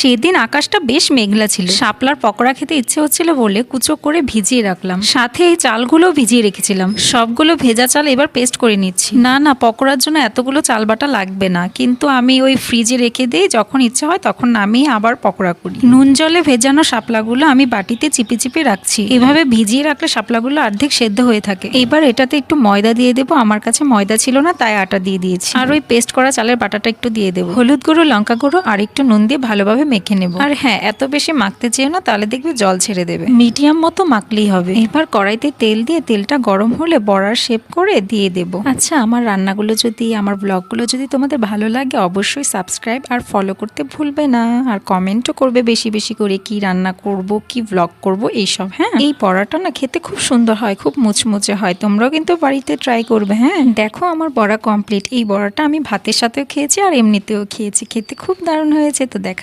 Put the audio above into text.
সেদিন আকাশটা বেশ মেঘলা ছিল। শাপলার পকোড়া খেতে ইচ্ছে হচ্ছিল বলে কুচো করে ভিজিয়ে রাখলাম, সাথে এই চালগুলো ভিজিয়ে রেখেছিলাম। সবগুলো ভেজা চাল এবার পেস্ট করে নিচ্ছি। না পকোড়ার জন্য এতগুলো চাল বাটা লাগবে না, কিন্তু আমি ওই ফ্রিজে রেখে দিই, যখন ইচ্ছা হয় তখন নামিয়ে আবার পকোড়া করি। নুন জলে ভেজানো শাপলাগুলো আমি বাটিতে চিপে চিপে রাখছি। এভাবে ভিজিয়ে রাখলে শাপলাগুলো অর্ধেক সেদ্ধ হয়ে থাকে। এবার এটাতে একটু ময়দা দিয়ে দেবো। আমার কাছে ময়দা ছিল না, তাই আটা দিয়ে দিয়েছি। আর ওই পেস্ট করা চালের বাটাটা একটু দিয়ে দেবো। হলুদ গুঁড়ো, লঙ্কা গুঁড়ো আর একটু নুন দিয়ে ভালোভাবে মেখে নেবো। আর হ্যাঁ, এত বেশি মাখতে চেয়েও না, তাহলে দেখবে জল ছেড়ে দেবে। মিডিয়াম মতো মাখলেই হবে। এবার কড়াইতে তেল দিয়ে তেলটা গরম হলে বড়ার শেপ করে দিয়ে দেবো। আচ্ছা, আমার রান্নাগুলো যদি, আমার ব্লগগুলো যদি তোমাদের ভালো লাগে, অবশ্যই সাবস্ক্রাইব আর ফলো করতে ভুলবে না। আর কমেন্টও করবে বেশি বেশি করে, কি রান্না করব, কি ব্লগ করব, এইসব। হ্যাঁ, এই বড়াটা না খেতে খুব সুন্দর হয়, খুব মুচমুচে হয়। তোমরাও কিন্তু বাড়িতে ট্রাই করবে। হ্যাঁ, দেখো আমার বড়া কমপ্লিট। এই বড়াটা আমি ভাতের সাথেও খেয়েছি আর এমনিতেও খেয়েছি, খেতে খুব দারুণ হয়েছে। তো দেখা